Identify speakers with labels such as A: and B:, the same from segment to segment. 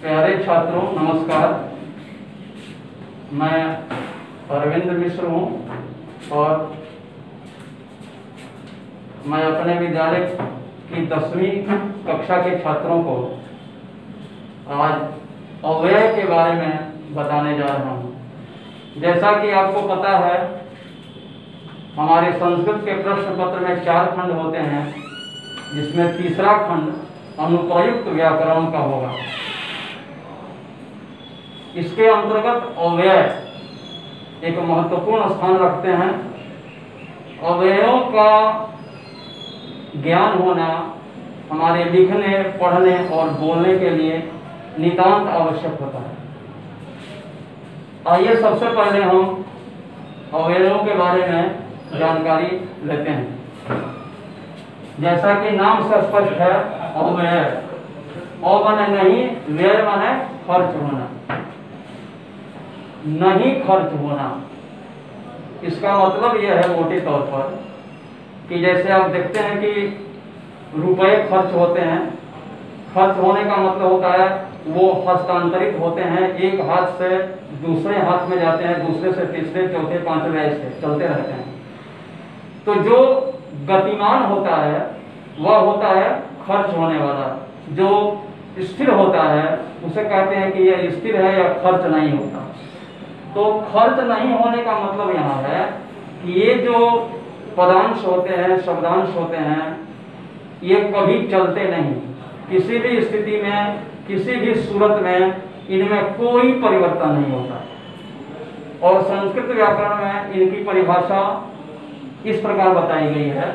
A: प्यारे छात्रों नमस्कार। मैं अरविंद मिश्र हूँ और मैं अपने विद्यालय की 10वीं कक्षा के छात्रों को आज अव्यय के बारे में बताने जा रहा हूँ। जैसा कि आपको पता है, हमारे संस्कृत के प्रश्न पत्र में 4 खंड होते हैं, जिसमें तीसरा खंड अनुपयुक्त व्याकरण का होगा। इसके अंतर्गत अव्यय एक महत्वपूर्ण स्थान रखते हैं। अव्ययों का ज्ञान होना हमारे लिखने, पढ़ने और बोलने के लिए नितांत आवश्यक होता है। आइए सबसे पहले हम अव्ययों के बारे में जानकारी लेते हैं। जैसा कि नाम से स्पष्ट है, अव्यय अ माने नहीं, व्यय माने खर्च होना, नहीं खर्च होना। इसका मतलब यह है मोटे तौर पर कि जैसे आप देखते हैं कि रुपए खर्च होते हैं। खर्च होने का मतलब होता है वो हस्तांतरित होते हैं, एक हाथ से दूसरे हाथ में जाते हैं, दूसरे से तीसरे, चौथे, पांचवें, ऐसे चलते रहते हैं। तो जो गतिमान होता है वह होता है खर्च होने वाला। जो स्थिर होता है उसे कहते हैं कि यह स्थिर है या खर्च नहीं होता। तो खर्च नहीं होने का मतलब यहाँ है कि ये जो पदांश होते हैं, शब्दांश होते हैं, ये कभी चलते नहीं। किसी भी स्थिति में, किसी भी सूरत में इनमें कोई परिवर्तन नहीं होता। और संस्कृत व्याकरण में इनकी परिभाषा इस प्रकार बताई गई है।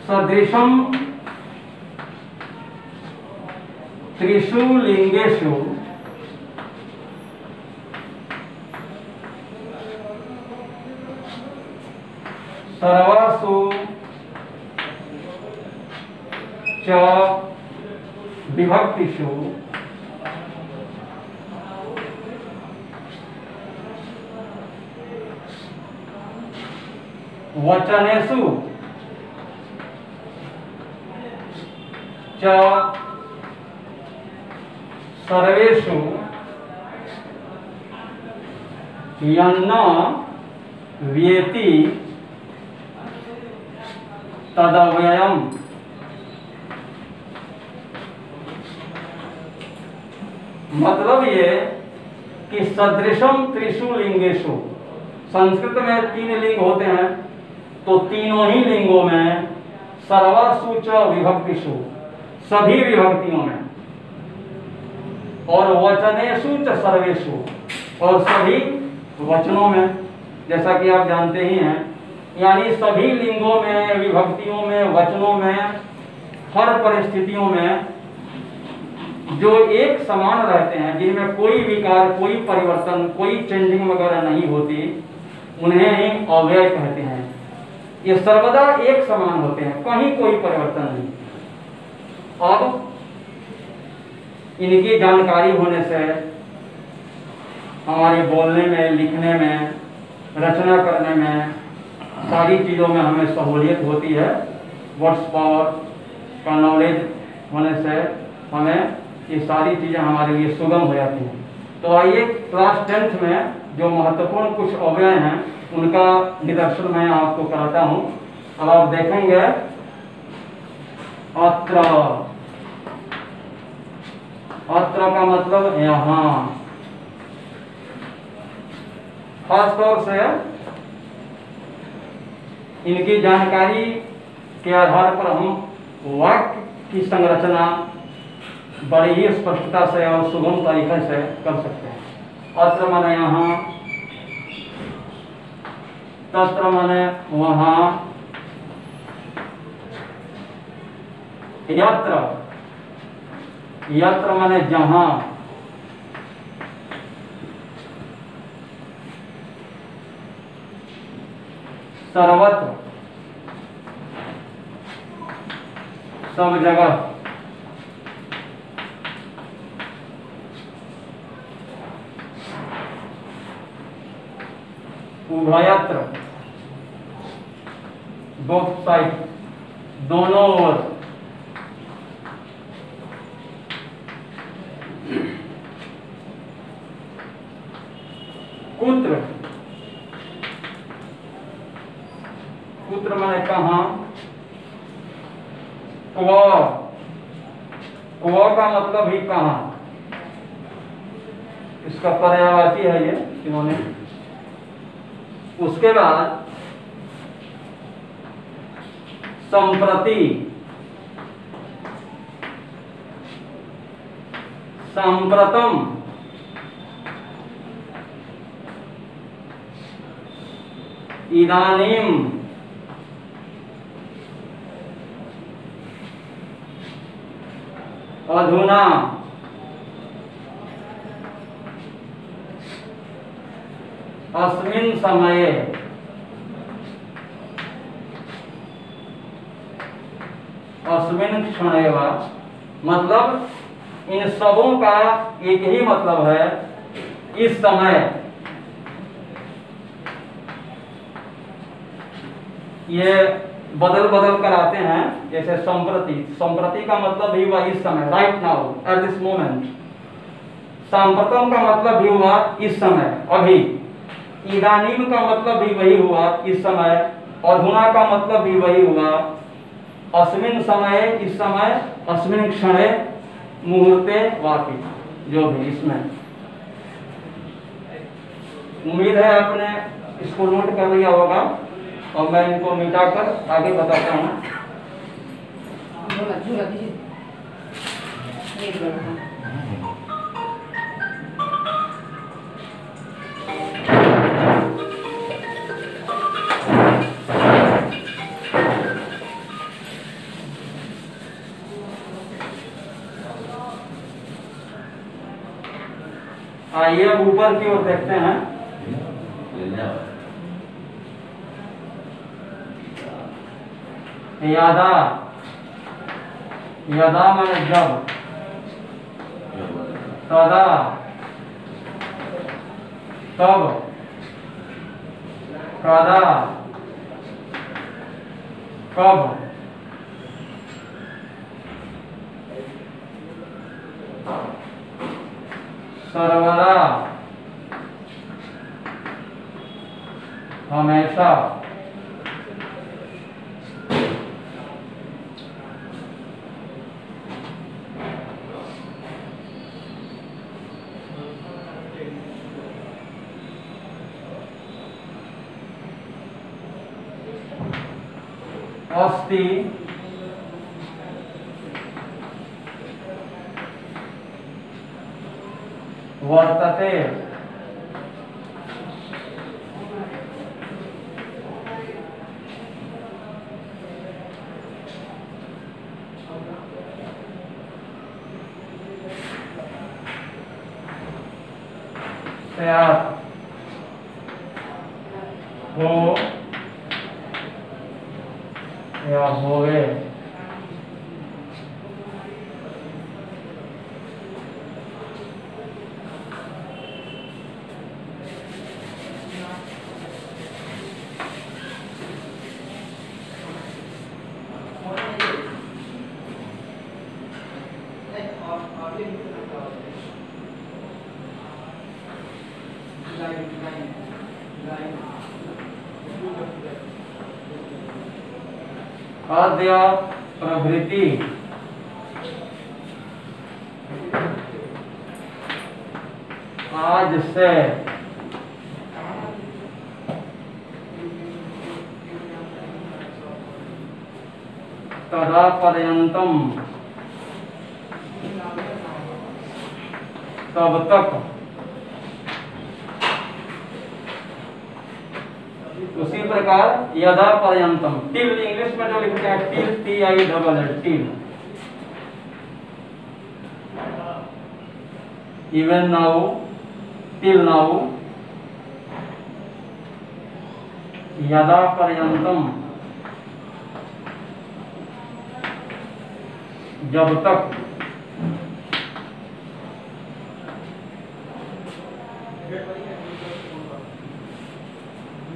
A: सदृशम त्रिषु लिंगेषु सर्वासु च विभक्तिषु वचनेषु च सर्वेषु यन्न व्येति तदव्ययम्। मतलब ये कि सदृशम त्रिषु लिंगेषु, संस्कृत में 3 लिंग होते हैं, तो तीनों ही लिंगों में सर्वासु च विभक्तिषु, सभी विभक्तियों में, और वचनेषु च सर्वेषु, और सभी वचनों में। जैसा कि आप जानते ही हैं, यानी सभी लिंगों में, विभक्तियों में, वचनों में, हर परिस्थितियों में जो एक समान रहते हैं, जिनमें कोई विकार, कोई परिवर्तन, कोई चेंजिंग वगैरह नहीं होती, उन्हें ही अव्यय कहते हैं। ये सर्वदा एक समान होते हैं, कहीं कोई परिवर्तन नहीं। अब इनकी जानकारी होने से हमारे बोलने में, लिखने में, रचना करने में, सारी चीज़ों में हमें सहूलियत होती है। वर्ड्स पावर का नॉलेज होने से हमें ये सारी चीज़ें हमारे लिए सुगम हो जाती हैं। तो आइए क्लास 10th में जो महत्वपूर्ण कुछ अव्यय हैं उनका निदर्शन मैं आपको कराता हूँ। अब आप देखेंगे, अत्र, अत्र का मतलब यहाँ। खास तौर से इनकी जानकारी के आधार पर हम वाक्य की संरचना बड़ी ही स्पष्टता से और सुगम तरीके से कर सकते हैं। अत्र माने यहाँ, तत्र माने वहाँ, यत्र, यत्र माने जहाँ, सर्वत्र, सब जगह, उभयत्र, बोथ साइड, दोनों ओर, क्व, क्व का मतलब ही कहाँ, इसका पर्यायवाची है ये इन्होंने। उसके बाद संप्रति, सांप्रतम, इदानीम, अधुना, अस्मिन् समये, अस्मिन् क्षणे वा, मतलब इन सबों का एक ही मतलब है, इस समय। ये बदल बदल कर आते हैं, जैसे संप्रति, संप्रति का मतलब भी हुआ इस समय, right now, at this moment. सांप्रतम का मतलब भी हुआ इस समय, अभी। इदानीम का मतलब भी वही हुआ, इस समय। अधुना का मतलब भी वही हुआ, अस्मिन् समय, इस समय। अस्मिन् क्षणे, मुहूर्ते, वापि, जो भी इसमें। उम्मीद है आपने इसको नोट कर लिया होगा, और मैं इनको मिटाकर आगे बताता हूँ। आइए अब ऊपर की ओर देखते हैं। यादा, यदा माने जब, तदा तब, कदा कब, सर्वदा हमेशा, अस्ति, वर्तते, स्यात्, हो या होवे। अद्य प्रभृति, आज से, तदा पर्यंतम, तब तक। उसी प्रकार यदा पर्यंतम, टिल, इंग्लिश में जो लिखते हैं till, TILL, till. Even now, till now, यदा पर्यंतम, जब तक।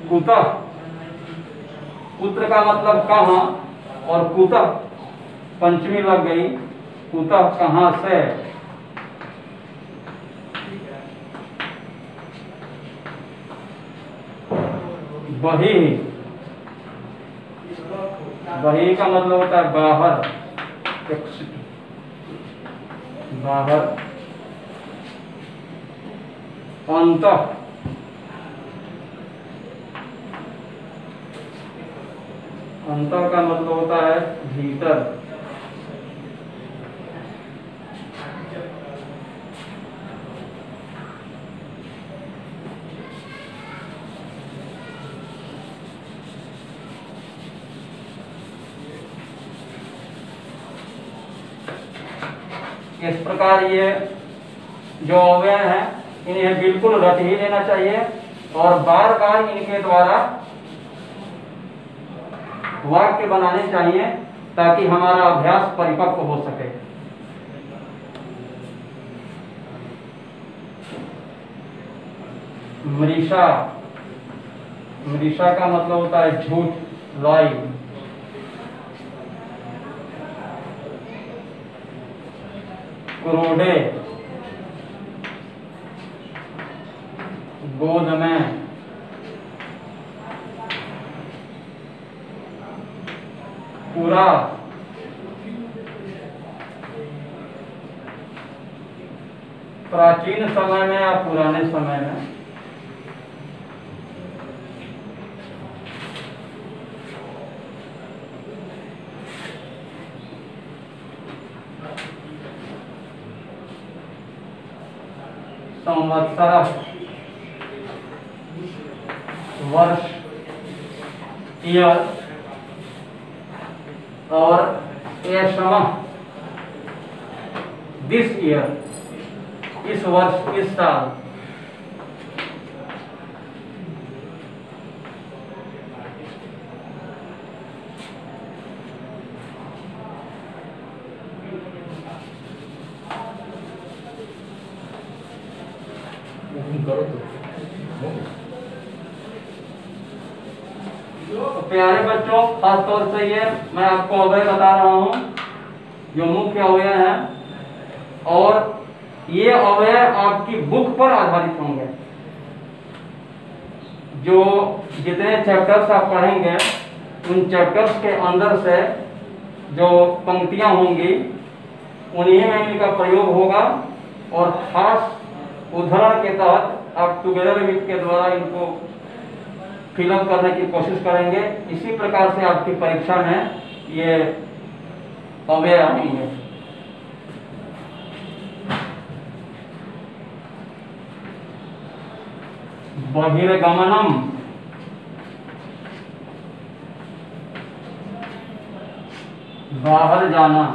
A: कुतः, पुत्र का मतलब कहाँ, और कुतः पंचमी लग गई, कुतः कहाँ से। बही, बही का मतलब होता है बाहर, बाहर, अंतः, अंतः का मतलब होता है भीतर, इस प्रकार ये जो अवयव हैं इन्हें बिल्कुल रट ही लेना चाहिए और बार बार इनके द्वारा वाक्य बनाने चाहिए ताकि हमारा अभ्यास परिपक्व हो सके। मृषा, मृषा का मतलब होता है झूठ, लाई। क्रोडे, गोद में। पूरा, प्राचीन समय में या पुराने समय में। संवत्सर, वर्ष, ईयर। और एषम, दिस ईयर, इस वर्ष, इस साल। तो प्यारे बच्चों, खास तौर से ये मैं आपको अवयव बता रहा हूं जो मुख्य अवयव हैं और ये अवयव आपकी बुक पर आधारित होंगे। जो जितने चैप्टर्स आप पढ़ेंगे उन चैप्टर्स के अंदर से जो पंक्तियां होंगी उन्हीं में इनका प्रयोग होगा और खास उदाहरण के तहत आप टुगेदर विद के द्वारा इनको फिलअप करने की कोशिश करेंगे। इसी प्रकार से आपकी परीक्षा में ये अवयव आएंगे। बहिर्गमनम, बाहर जाना।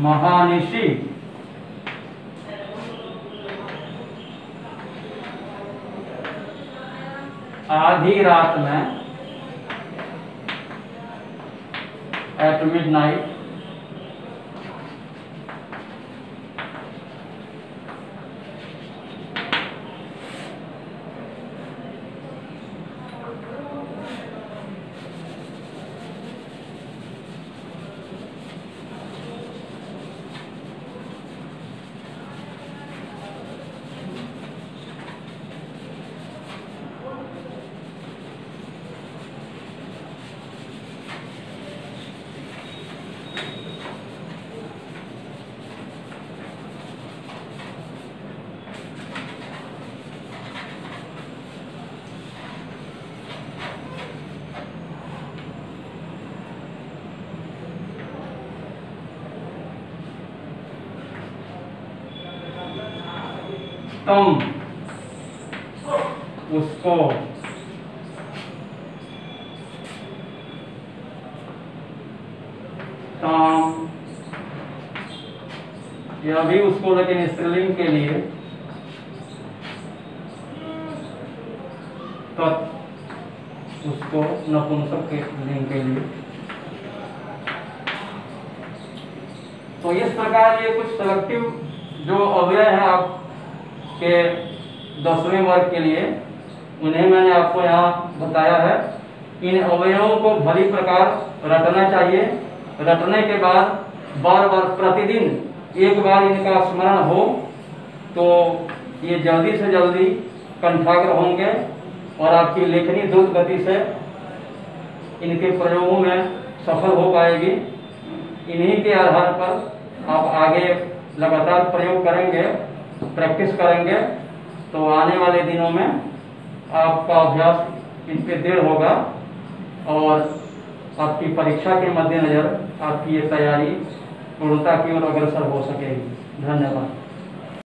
A: महानिशी, आधी रात में, एट मिडनाइट। तम, उसको। ताम, यह भी उसको, लेकिन स्त्रीलिंग के लिए। तत्, उसको, नपुंसक के लिंग के लिए। तो इस प्रकार ये कुछ सेलेक्टिव जो अवयव है आपके 10वें वर्ग के लिए, उन्हें मैंने आपको यहाँ बताया है। इन अवयवों को भली प्रकार रटना चाहिए। रटने के बाद बार बार प्रतिदिन एक बार इनका स्मरण हो तो ये जल्दी से जल्दी कंठाग्र होंगे और आपकी लेखनी द्रुत गति से इनके प्रयोगों में सफल हो पाएगी। इन्हीं के आधार पर आप आगे लगातार प्रयोग करेंगे, प्रैक्टिस करेंगे, तो आने वाले दिनों में आपका अभ्यास इन पे दृढ़ होगा और आपकी परीक्षा के मद्देनजर आपकी ये तैयारी पूर्णता की ओर अग्रसर हो सकेगी। धन्यवाद।